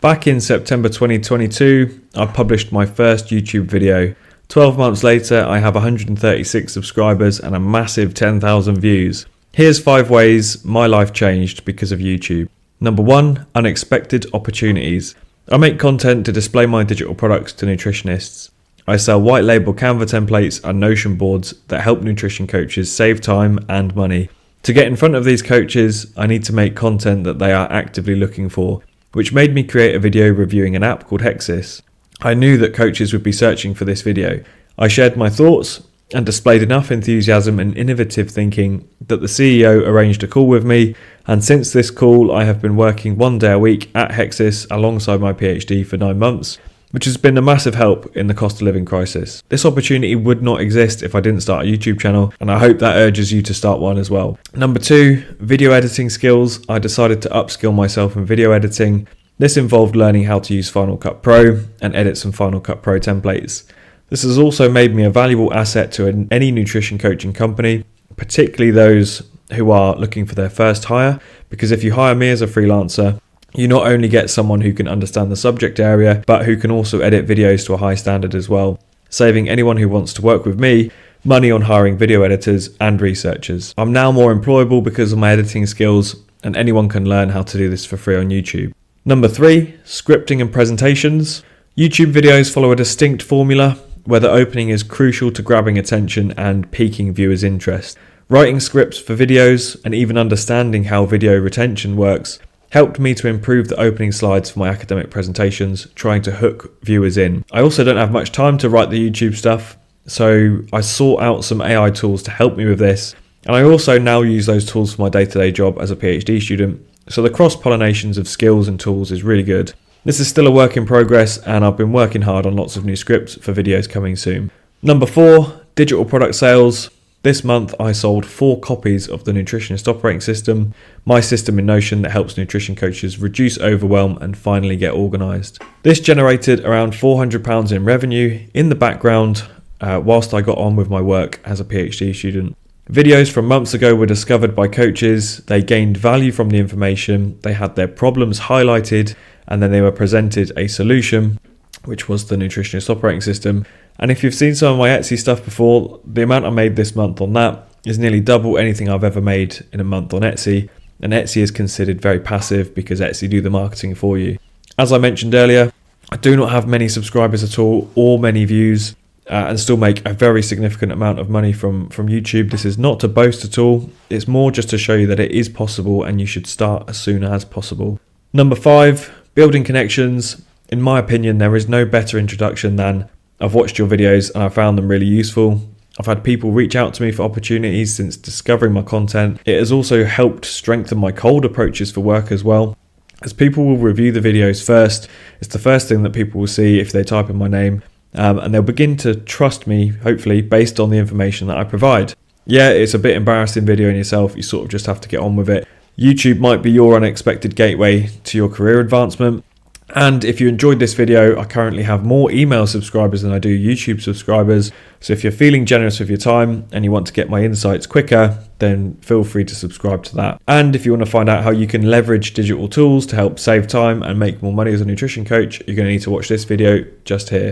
Back in September 2022, I published my first YouTube video. 12 months later, I have 136 subscribers and a massive 10,000 views. Here's 5 ways my life changed because of YouTube. Number 1, unexpected opportunities. I make content to display my digital products to nutritionists. I sell white label Canva templates and Notion boards that help nutrition coaches save time and money. To get in front of these coaches, I need to make content that they are actively looking for, which made me create a video reviewing an app called Hexis. I knew that coaches would be searching for this video. I shared my thoughts and displayed enough enthusiasm and innovative thinking that the CEO arranged a call with me, and since this call I have been working 1 day a week at Hexis alongside my PhD for 9 months, which has been a massive help in the cost of living crisis. This opportunity would not exist if I didn't start a YouTube channel, and I hope that urges you to start one as well. Number 2, video editing skills. I decided to upskill myself in video editing. This involved learning how to use Final Cut Pro and edit some Final Cut Pro templates. This has also made me a valuable asset to any nutrition coaching company, particularly those who are looking for their first hire, because if you hire me as a freelancer, you not only get someone who can understand the subject area, but who can also edit videos to a high standard as well, saving anyone who wants to work with me money on hiring video editors and researchers. I'm now more employable because of my editing skills, and anyone can learn how to do this for free on YouTube. Number 3, scripting and presentations. YouTube videos follow a distinct formula where the opening is crucial to grabbing attention and piquing viewers' interest. Writing scripts for videos and even understanding how video retention works helped me to improve the opening slides for my academic presentations, trying to hook viewers in. I also don't have much time to write the YouTube stuff, so I sought out some AI tools to help me with this, and I also now use those tools for my day-to-day job as a PhD student, so the cross-pollinations of skills and tools is really good. This is still a work in progress, and I've been working hard on lots of new scripts for videos coming soon. Number 4, digital product sales. This month I sold 4 copies of the Nutritionist Operating System, my system in Notion that helps nutrition coaches reduce overwhelm and finally get organised. This generated around £400 in revenue in the background whilst I got on with my work as a PhD student. Videos from months ago were discovered by coaches, they gained value from the information, they had their problems highlighted, and then they were presented a solution, which was the Nutritionist Operating System. And if you've seen some of my Etsy stuff before, the amount I made this month on that is nearly double anything I've ever made in a month on Etsy. And Etsy is considered very passive because Etsy do the marketing for you. As I mentioned earlier, I do not have many subscribers at all or many views and still make a very significant amount of money from YouTube. This is not to boast at all. It's more just to show you that it is possible and you should start as soon as possible. Number 5, building connections. In my opinion, there is no better introduction than I've watched your videos and I found them really useful. I've had people reach out to me for opportunities since discovering my content. It has also helped strengthen my cold approaches for work as well, as people will review the videos first. It's the first thing that people will see if they type in my name, and they'll begin to trust me, hopefully, based on the information that I provide. Yeah, it's a bit embarrassing videoing yourself. You sort of just have to get on with it. YouTube might be your unexpected gateway to your career advancement. And if you enjoyed this video, I currently have more email subscribers than I do YouTube subscribers. So if you're feeling generous with your time and you want to get my insights quicker, then feel free to subscribe to that. And if you want to find out how you can leverage digital tools to help save time and make more money as a nutrition coach, you're going to need to watch this video just here.